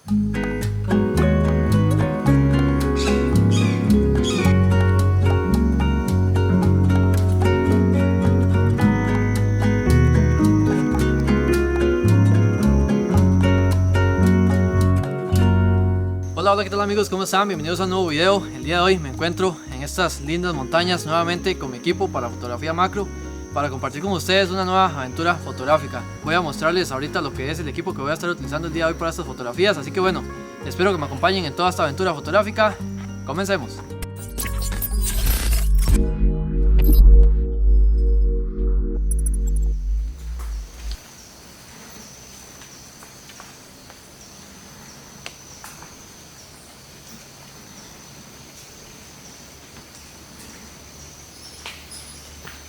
Hola, ¿qué tal amigos? ¿Cómo están? Bienvenidos a un nuevo video. El día de hoy me encuentro en estas lindas montañas nuevamente con mi equipo para fotografía macro, para compartir con ustedes una nueva aventura fotográfica. Voy a mostrarles ahorita lo que es el equipo que voy a estar utilizando el día de hoy para estas fotografías, así que bueno, espero que me acompañen en toda esta aventura fotográfica. Comencemos.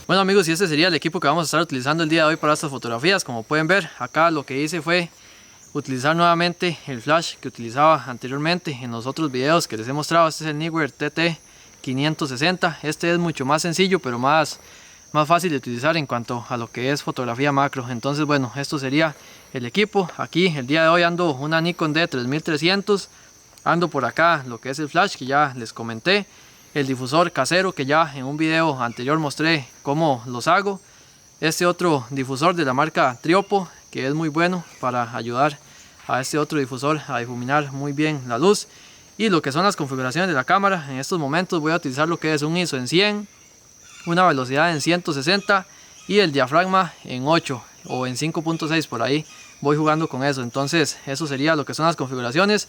Bueno amigos, y este sería el equipo que vamos a estar utilizando el día de hoy para estas fotografías. Como pueden ver, acá lo que hice fue utilizar nuevamente el flash que utilizaba anteriormente en los otros videos que les he mostrado. Este es el Neewer TT560. Este es mucho más sencillo, pero más fácil de utilizar en cuanto a lo que es fotografía macro. Entonces bueno, esto sería el equipo. Aquí el día de hoy ando una Nikon D3300. Ando por acá lo que es el flash que ya les comenté. El difusor casero que ya en un video anterior mostré cómo los hago. Este otro difusor de la marca Triopo, que es muy bueno para ayudar a este otro difusor a difuminar muy bien la luz. Y lo que son las configuraciones de la cámara, en estos momentos voy a utilizar lo que es un ISO en 100, una velocidad en 160 y el diafragma en 8 o en 5.6, por ahí voy jugando con eso. Entonces eso sería lo que son las configuraciones.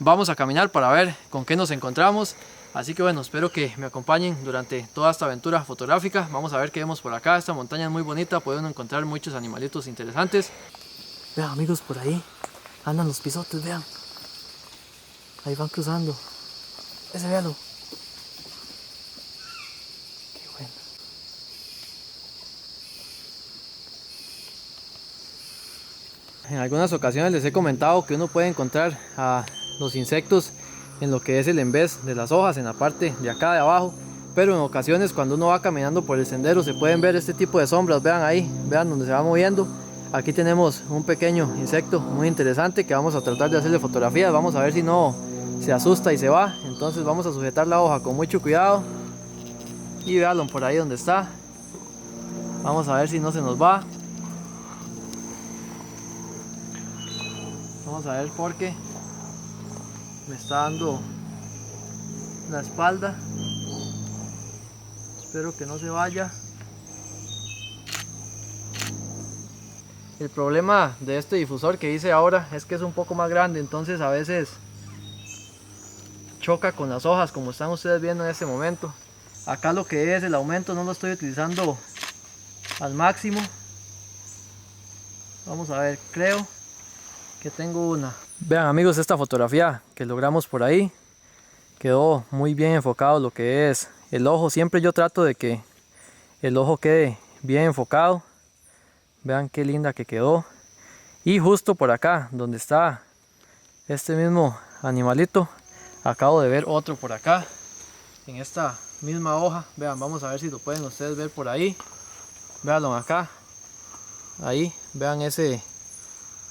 Vamos a caminar para ver con qué nos encontramos. Así que bueno, espero que me acompañen durante toda esta aventura fotográfica. Vamos a ver qué vemos por acá. Esta montaña es muy bonita, pueden encontrar muchos animalitos interesantes. Vean amigos, por ahí andan los pisotes, vean. Ahí van cruzando. Ese, véalo. Qué bueno. En algunas ocasiones les he comentado que uno puede encontrar a los insectos en lo que es el embés de las hojas, en la parte de acá de abajo, pero en ocasiones cuando uno va caminando por el sendero se pueden ver este tipo de sombras. Vean ahí, vean donde se va moviendo. Aquí tenemos un pequeño insecto muy interesante que vamos a tratar de hacerle fotografías. Vamos a ver si no se asusta y se va. Entonces vamos a sujetar la hoja con mucho cuidado y véanlo por ahí donde está. Vamos a ver si no se nos va. Vamos a ver por qué me está dando la espalda. Espero que no se vaya. El problema de este difusor que hice ahora es que es un poco más grande, entonces a veces choca con las hojas, como están ustedes viendo en este momento. Acá lo que es el aumento no lo estoy utilizando al máximo. Vamos a ver, creo que tengo una. Vean amigos, esta fotografía que logramos por ahí quedó muy bien enfocado lo que es el ojo. Siempre yo trato de que el ojo quede bien enfocado. Vean qué linda que quedó. Y justo por acá donde está este mismo animalito, acabo de ver otro por acá en esta misma hoja. Vean, vamos a ver si lo pueden ustedes ver por ahí. Véanlo acá, ahí, vean ese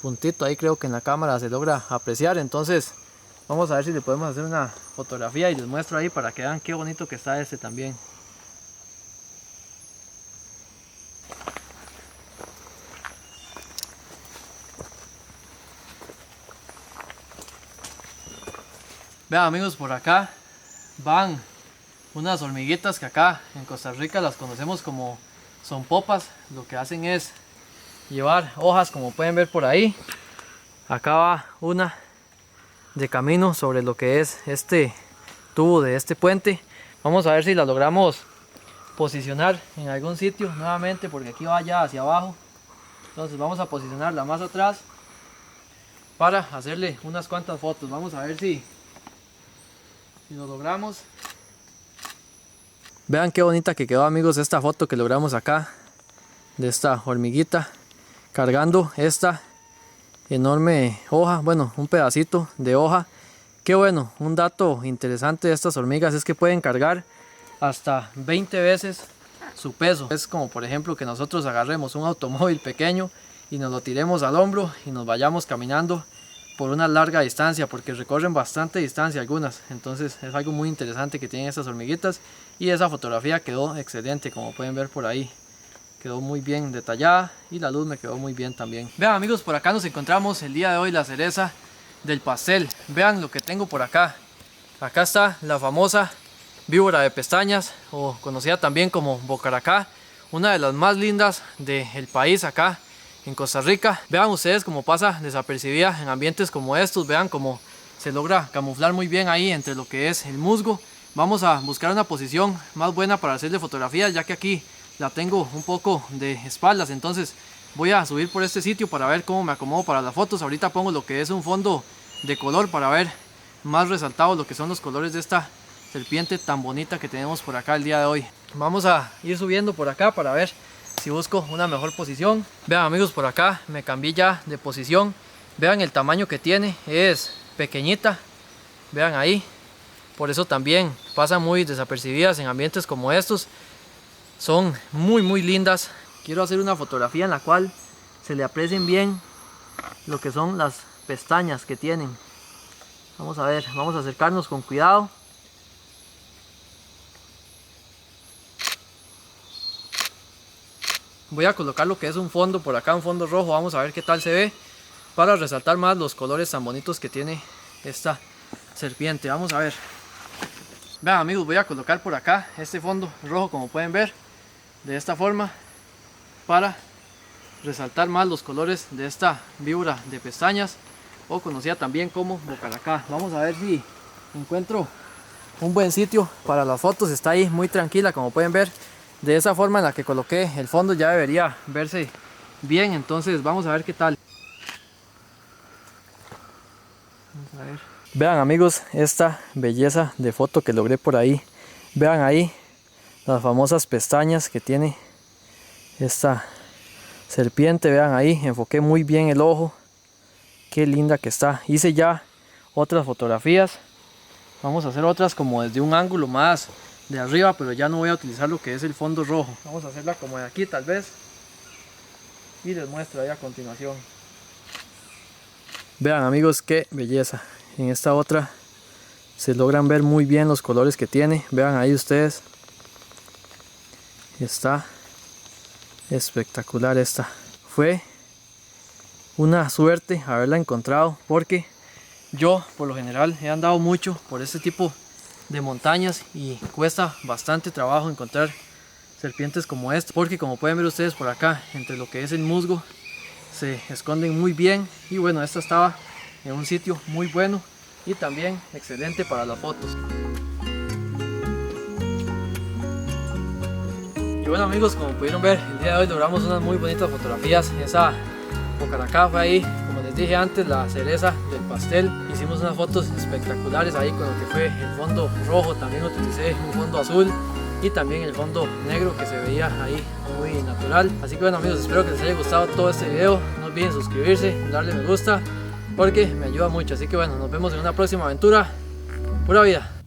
puntito ahí, creo que en la cámara se logra apreciar. Entonces vamos a ver si le podemos hacer una fotografía y les muestro ahí para que vean qué bonito que está este también. Vean amigos, por acá van unas hormiguitas que acá en Costa Rica las conocemos como sonpopas. Lo que hacen es llevar hojas, como pueden ver por ahí. Acá va una de camino sobre lo que es este tubo de este puente. Vamos a ver si la logramos posicionar en algún sitio nuevamente, porque aquí va ya hacia abajo. Entonces vamos a posicionarla más atrás para hacerle unas cuantas fotos. Vamos a ver si lo logramos. Vean qué bonita que quedó amigos esta foto que logramos acá de esta hormiguita cargando esta enorme hoja, bueno, un pedacito de hoja. Qué bueno, un dato interesante de estas hormigas es que pueden cargar hasta 20 veces su peso. Es como por ejemplo que nosotros agarremos un automóvil pequeño y nos lo tiremos al hombro y nos vayamos caminando por una larga distancia, porque recorren bastante distancia algunas. Entonces es algo muy interesante que tienen estas hormiguitas. Y esa fotografía quedó excelente, como pueden ver por ahí. Quedó muy bien detallada y la luz me quedó muy bien también. Vean amigos, por acá nos encontramos el día de hoy la cereza del pastel. Vean lo que tengo por acá. Acá está la famosa víbora de pestañas, o conocida también como bocaracá. Una de las más lindas del país acá en Costa Rica. Vean ustedes cómo pasa desapercibida en ambientes como estos. Vean cómo se logra camuflar muy bien ahí entre lo que es el musgo. Vamos a buscar una posición más buena para hacerle fotografías, ya que aquí la tengo un poco de espaldas. Entonces voy a subir por este sitio para ver cómo me acomodo para las fotos. Ahorita pongo lo que es un fondo de color para ver más resaltado lo que son los colores de esta serpiente tan bonita que tenemos por acá el día de hoy. Vamos a ir subiendo por acá para ver si busco una mejor posición. Vean amigos, por acá me cambié ya de posición. Vean el tamaño que tiene, es pequeñita. Vean ahí. Por eso también pasan muy desapercibidas en ambientes como estos. Son muy lindas. Quiero hacer una fotografía en la cual se le aprecien bien lo que son las pestañas que tienen. Vamos a ver, vamos a acercarnos con cuidado. Voy a colocar lo que es un fondo por acá, un fondo rojo. Vamos a ver qué tal se ve, para resaltar más los colores tan bonitos que tiene esta serpiente. Vamos a ver. Vean amigos, voy a colocar por acá este fondo rojo, como pueden ver, de esta forma, para resaltar más los colores de esta víbora de pestañas, o conocida también como bocaracá. Vamos a ver si encuentro un buen sitio para las fotos. Está ahí muy tranquila, como pueden ver. De esa forma en la que coloqué el fondo ya debería verse bien. Entonces vamos a ver qué tal. Vamos a ver. Vean amigos, esta belleza de foto que logré por ahí. Vean ahí las famosas pestañas que tiene esta serpiente. Vean ahí, enfoqué muy bien el ojo. Qué linda que está. Hice ya otras fotografías. Vamos a hacer otras como desde un ángulo más de arriba, pero ya no voy a utilizar lo que es el fondo rojo. Vamos a hacerla como de aquí tal vez, y les muestro ahí a continuación. Vean amigos, qué belleza. En esta otra se logran ver muy bien los colores que tiene. Vean ahí ustedes. Está espectacular esta. Fue una suerte haberla encontrado, porque yo por lo general he andado mucho por este tipo de montañas y cuesta bastante trabajo encontrar serpientes como esta, porque como pueden ver ustedes por acá, entre lo que es el musgo, se esconden muy bien. Y bueno, esta estaba en un sitio muy bueno y también excelente para las fotos. Y bueno amigos, como pudieron ver, el día de hoy logramos unas muy bonitas fotografías. Esa bocaracá fue ahí, como les dije antes, la cereza del pastel. Hicimos unas fotos espectaculares ahí con lo que fue el fondo rojo. También utilicé un fondo azul y también el fondo negro, que se veía ahí muy natural. Así que bueno amigos, espero que les haya gustado todo este video. No olviden suscribirse, darle me gusta, porque me ayuda mucho. Así que bueno, nos vemos en una próxima aventura. Pura vida.